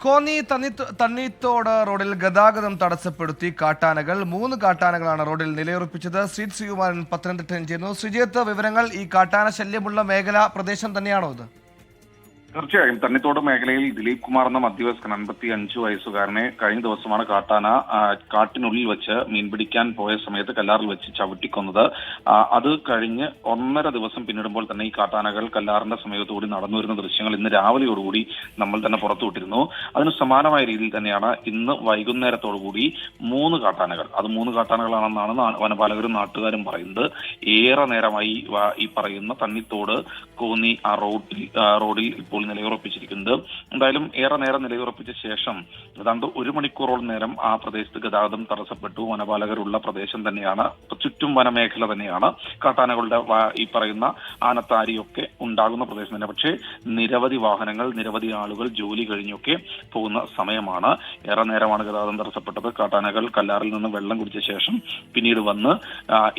കോന്നി തണ്ണീത്തോട് റോഡിൽ ഗതാഗതം തടസ്സപ്പെടുത്തി കാട്ടാനകൾ 3 കാട്ടാനകളാണ് റോഡിൽ നിലയുറപ്പിച്ചത്. ശ്രീജിത്ത് ശ്രീകുമാരൻ പത്തനംതിട്ടയിൽ ചേരുന്നു. ശ്രീജിത്ത്, വിവരങ്ങൾ, ഈ കാട്ടാന ശല്യമുള്ള പ്രദേശം തന്നെയാണോ ഇത്? തീർച്ചയായും തണ്ണിത്തോട് മേഖലയിൽ ദിലീപ് കുമാർ എന്ന മധ്യവയസ്കൻ 55 വയസ്സുകാരനെ കഴിഞ്ഞ ദിവസമാണ് കാട്ടാന കാട്ടിനുള്ളിൽ വെച്ച് മീൻ പിടിക്കാൻ പോയ സമയത്ത് കല്ലാറിൽ വെച്ച് ചവിട്ടിക്കൊന്നത്. അത് കഴിഞ്ഞ് 1.5 ദിവസം പിന്നിടുമ്പോൾ തന്നെ ഈ കാട്ടാനകൾ കല്ലാറിന്റെ സമീപത്തുകൂടി നടന്നു വരുന്ന ദൃശ്യങ്ങൾ ഇന്ന് രാവിലെയോടുകൂടി നമ്മൾ തന്നെ പുറത്തുവിട്ടിരുന്നു. അതിന് സമാനമായ രീതിയിൽ തന്നെയാണ് ഇന്ന് വൈകുന്നേരത്തോടുകൂടി 3 കാട്ടാനകൾ, അത് 3 കാട്ടാനകളാണെന്നാണ് വനപാലകരും നാട്ടുകാരും പറയുന്നത്. ഏറെ നേരമായി ഈ പറയുന്ന തണ്ണിത്തോട് കോന്നി റോഡിൽ ഇപ്പോൾ നിലയുറപ്പിച്ചിരിക്കുന്നത്. എന്തായാലും ഏറെ നേരം നിലയുറപ്പിച്ച ശേഷം ഏതാണ്ട് 1 മണിക്കൂറോളം നേരം ആ പ്രദേശത്ത് ഗതാഗതം തടസ്സപ്പെട്ടു. വനപാലകരുള്ള പ്രദേശം തന്നെയാണ്, ചുറ്റും വനമേഖല തന്നെയാണ്. കാട്ടാനകളുടെ ഈ പറയുന്ന ആനത്താരിയൊക്കെ ഉണ്ടാകുന്ന പ്രദേശം തന്നെ. പക്ഷേ നിരവധി വാഹനങ്ങൾ, നിരവധി ആളുകൾ ജോലി കഴിഞ്ഞൊക്കെ പോകുന്ന സമയമാണ്. ഏറെ നേരമാണ് ഗതാഗതം തടസ്സപ്പെട്ടത്. കാട്ടാനകൾ കല്ലാറിൽ നിന്ന് വെള്ളം കുടിച്ച ശേഷം പിന്നീട് വന്ന്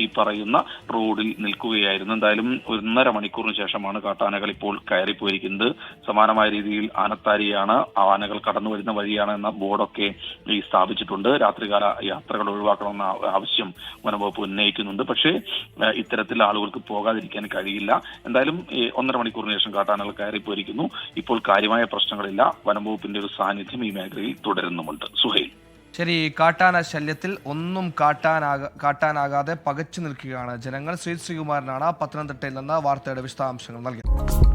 ഈ പറയുന്ന റോഡിൽ നിൽക്കുകയായിരുന്നു. എന്തായാലും 1.5 മണിക്കൂറിന് ശേഷമാണ് കാട്ടാനകൾ ഇപ്പോൾ കയറിപ്പോയിരിക്കുന്നത്. സമാനമായ രീതിയിൽ ആനത്താരിയാണ്, ആനകൾ കടന്നു വരുന്ന വഴിയാണ് എന്ന ബോർഡൊക്കെ ഈ സ്ഥാപിച്ചിട്ടുണ്ട്. രാത്രികാല യാത്രകൾ ഒഴിവാക്കണമെന്ന ആവശ്യം വനംവകുപ്പ് ഉന്നയിക്കുന്നുണ്ട്. പക്ഷേ ഇത്തരത്തിൽ ആളുകൾക്ക് പോകാതിരിക്കാൻ കഴിയില്ല. എന്തായാലും 1.5 മണിക്കൂറിന് ശേഷം കാട്ടാനകൾ കയറിപ്പോയിരിക്കുന്നു. ഇപ്പോൾ കാര്യമായ പ്രശ്നങ്ങളില്ല. വനംവകുപ്പിന്റെ ഒരു സാന്നിധ്യം ഈ മേഖലയിൽ തുടരുന്നുമുണ്ട്. സുഹൈൽ, ശരി, കാട്ടാന ശല്യത്തിൽ ഒന്നും കാട്ടാനാകാതെ പകച്ചു നിൽക്കുകയാണ് ജനങ്ങൾ. ശ്രീജിത്ത് ശ്രീകുമാരനാണ് പത്തനംതിട്ടയിൽ നിന്ന് വാർത്തയുടെ വിശദാംശങ്ങൾ നൽകിയത്.